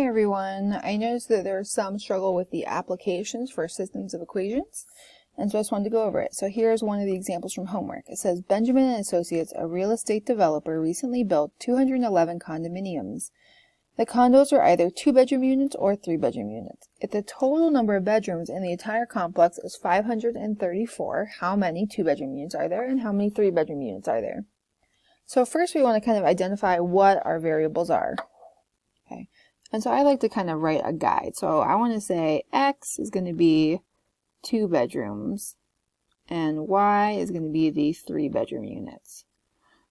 everyone. I noticed that there's some struggle with the applications for systems of equations, and so I just wanted to go over it. So here's one of the examples from homework. It says, Benjamin and Associates, a real estate developer, recently built 211 condominiums. The condos are either 2-bedroom units or 3-bedroom units. If the total number of bedrooms in the entire complex is 534, how many 2-bedroom units are there and how many 3-bedroom units are there? So first we want to kind of identify what our variables are. Okay, and so I like to kind of write a guide. So I want to say X is going to be 2 bedrooms and Y is going to be the 3-bedroom units.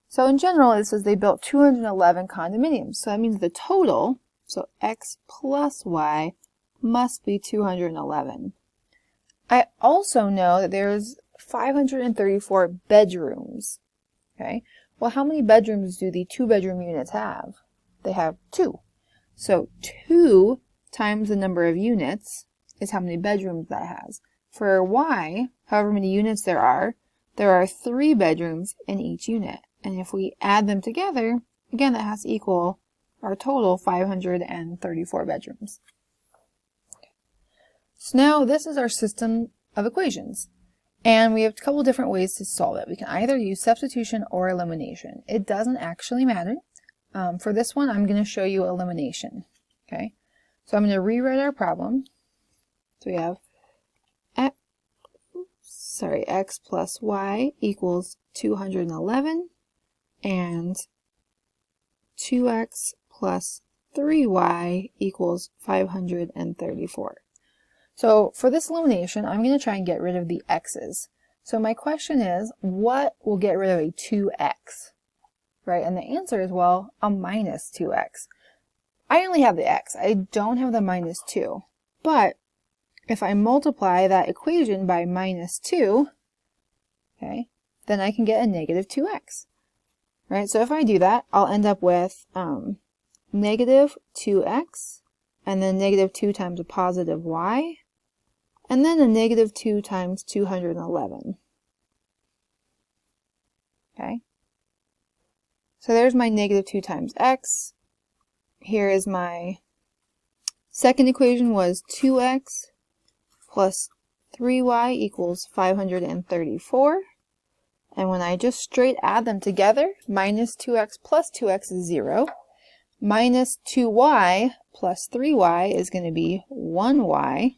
So in general, it says they built 211 condominiums. So that means the total, so X plus Y, must be 211. I also know that there's 534 bedrooms. Okay, well, how many bedrooms do the 2-bedroom units have? They have 2. So 2 times the number of units is how many bedrooms that has. For Y, however many units there are 3 bedrooms in each unit. And if we add them together, again, that has to equal our total 534 bedrooms. So now this is our system of equations. And we have a couple different ways to solve it. We can either use substitution or elimination. It doesn't actually matter. For this one, I'm going to show you elimination. Okay, so I'm going to rewrite our problem. So we have X plus Y equals 211 and 2X plus 3Y equals 534. So for this elimination, I'm going to try and get rid of the X's. So my question is, what will get rid of a 2X? Right, and the answer is, well, a minus 2X. I only have the X. I don't have the minus 2. But if I multiply that equation by minus 2, okay, then I can get a negative 2X. Right, so if I do that, I'll end up with negative 2X, and then negative 2 times a positive Y, and then a negative 2 times 211. Okay. So there's my negative 2 times X. Here is my second equation was 2X plus 3Y equals 534. And when I just straight add them together, minus 2X plus 2X is 0. Minus 2Y plus 3Y is going to be 1Y.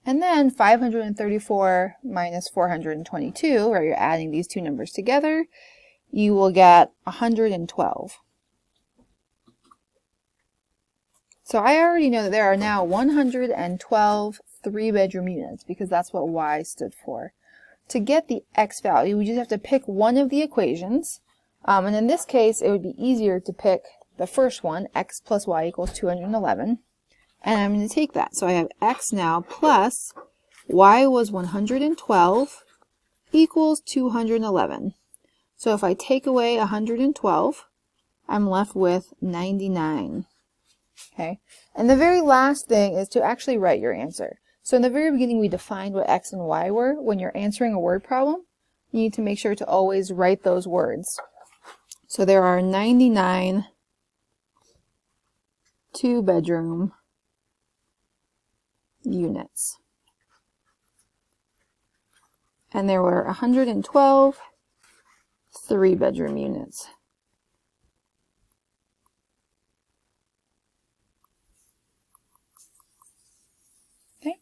And then 534 minus 422, where you're adding these two numbers together, you will get 112. So I already know that there are now 112 3-bedroom units because that's what Y stood for. To get the X value, we just have to pick one of the equations. And in this case, it would be easier to pick the first one, X plus Y equals 211. And I'm going to take that. So I have X now plus Y was 112 equals 211. So if I take away 112, I'm left with 99. Okay, and the very last thing is to actually write your answer. So in the very beginning, we defined what X and Y were. When you're answering a word problem, you need to make sure to always write those words. So there are 99 2-bedroom units. And there were 112 3-bedroom units. Okay.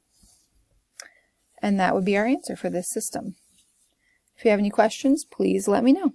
And that would be our answer for this system. If you have any questions, please let me know.